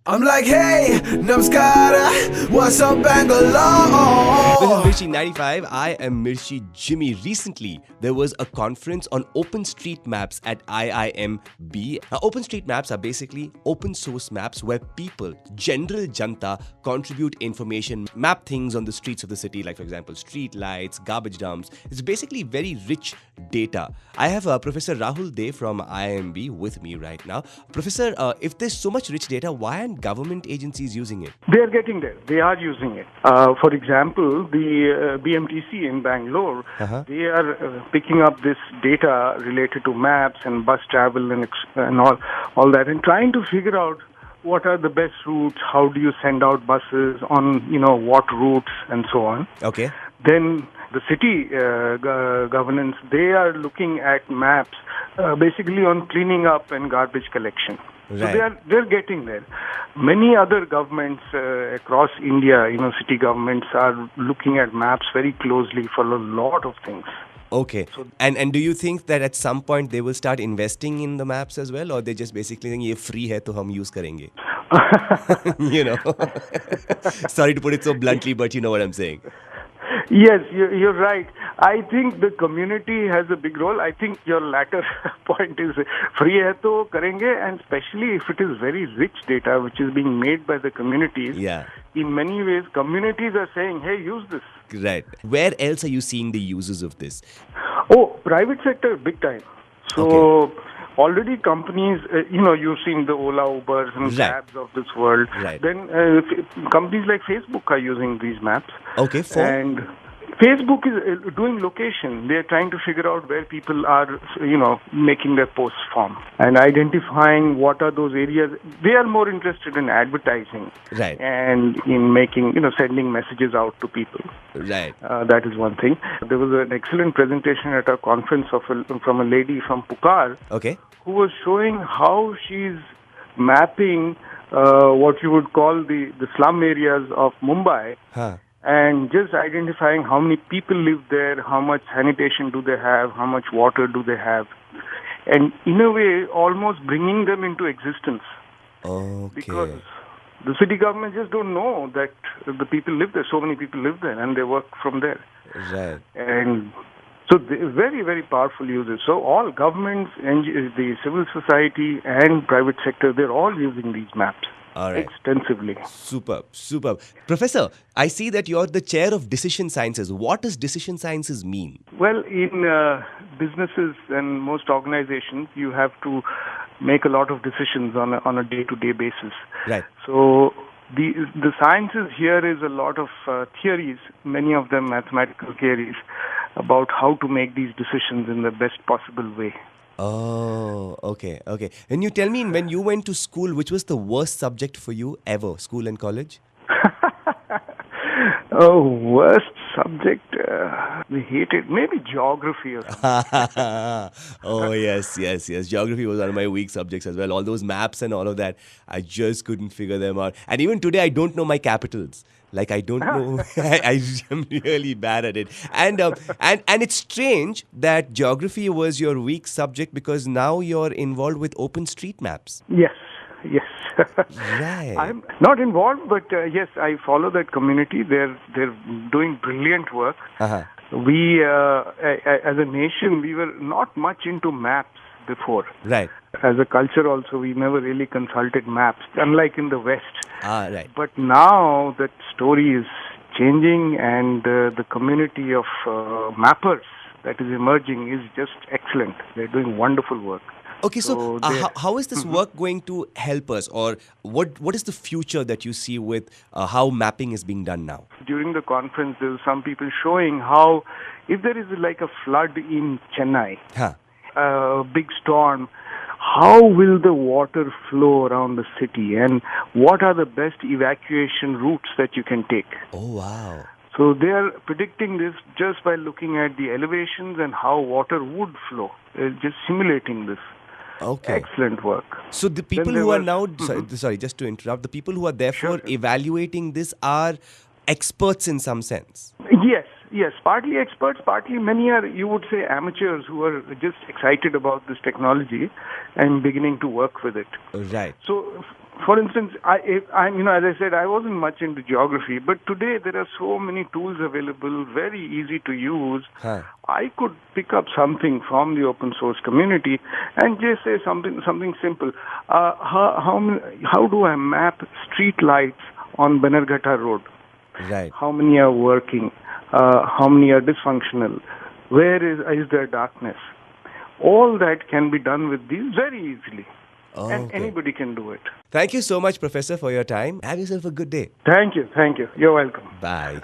I'm like, hey, namaskara, what's up, Bangalore? This is Mirchi 95. I am Mirchi Jimmy. Recently, there was a conference on OpenStreetMaps at IIMB. OpenStreetMaps are basically open source maps where people, general janta, contribute information, map things on the streets of the city, like, for example, street lights, garbage dumps. It's basically very rich data. I have Professor Rahul Dé from IIMB with me right now. Professor, if there's so much rich data, why aren't government agencies using it? They are getting there. They are using it. For example, the BMTC in Bangalore, they are picking up this data related to maps and bus travel and all that, and trying to figure out what are the best routes, how do you send out buses on, what routes and so on. Okay. Then the city governance, they are looking at maps basically on cleaning up and garbage collection. Right. So they're getting there. Many other governments across India, city governments are looking at maps very closely for a lot of things. Okay. And do you think that at some point they will start investing in the maps as well, or they just basically think ये free है तो हम use करेंगे? Sorry to put it so bluntly, but you know what I'm saying. Yes, you're right. I think the community has a big role. I think your latter point is free hai to karenge, and especially if it is very rich data which is being made by the communities. Yeah. In many ways, communities are saying, hey, use this. Right. Where else are you seeing the uses of this? Oh, private sector, big time. So already companies, you've seen the Ola, Ubers and Cabs of this world. Right. Then companies like Facebook are using these maps. Okay, And Facebook is doing location. They're trying to figure out where people are, making their posts from and identifying what are those areas. They are more interested in advertising, right, and in making, sending messages out to people. Right. That is one thing. There was an excellent presentation at a conference from a lady from Pukar, okay, who was showing how she's mapping what you would call the slum areas of Mumbai. And just identifying how many people live there, how much sanitation do they have, how much water do they have, and in a way almost bringing them into existence. Okay. Because the city government just don't know that the people live there. So many people live there and they work from there. Right. And so very, very powerful users. So all governments, the civil society and private sector, they're all using these maps. All right. Extensively. Superb. Professor, I see that you're the chair of decision sciences. What does decision sciences mean? Well, in businesses and most organizations, you have to make a lot of decisions on a day-to-day basis. Right. So the sciences here is a lot of theories, many of them mathematical theories, about how to make these decisions in the best possible way. Oh, okay. And you tell me, when you went to school, which was the worst subject for you ever, school and college? Oh, worst subject, we hated, maybe geography or something. Oh, yes. Geography was one of my weak subjects as well. All those maps and all of that, I just couldn't figure them out. And even today, I don't know my capitals. Like, I don't know. I am really bad at it. And it's strange that geography was your weak subject, because now you're involved with OpenStreetMaps. Yes. Right. I'm not involved, but yes, I follow that community. They're doing brilliant work. We, as a nation, we were not much into maps before. Right. As a culture also, we never really consulted maps, unlike in the West. Right. But now that story is changing, and the community of mappers that is emerging is just excellent. They're doing wonderful work. Okay, so how is this work going to help us, or what is the future that you see with how mapping is being done now? During the conference, there were some people showing how, if there is like a flood in Chennai, a big storm, how will the water flow around the city, and what are the best evacuation routes that you can take? Oh, wow. So they are predicting this just by looking at the elevations and how water would flow, just simulating this. Okay. Excellent work. So the people who are now, sorry, just to interrupt, the people who are therefore evaluating this are experts in some sense. Yes, partly experts, partly many are, you would say, amateurs who are just excited about this technology and beginning to work with it. Right. So For instance, as I said, I wasn't much into geography, but today there are so many tools available, very easy to use. Huh. I could pick up something from the open source community and just say something simple. How do I map street lights on Banerghatta Road? Right. How many are working? How many are dysfunctional? Where is there darkness? All that can be done with these very easily. And Okay. anybody can do it. Thank you so much, Professor, for your time. Have yourself a good day. Thank you. You're welcome. Bye.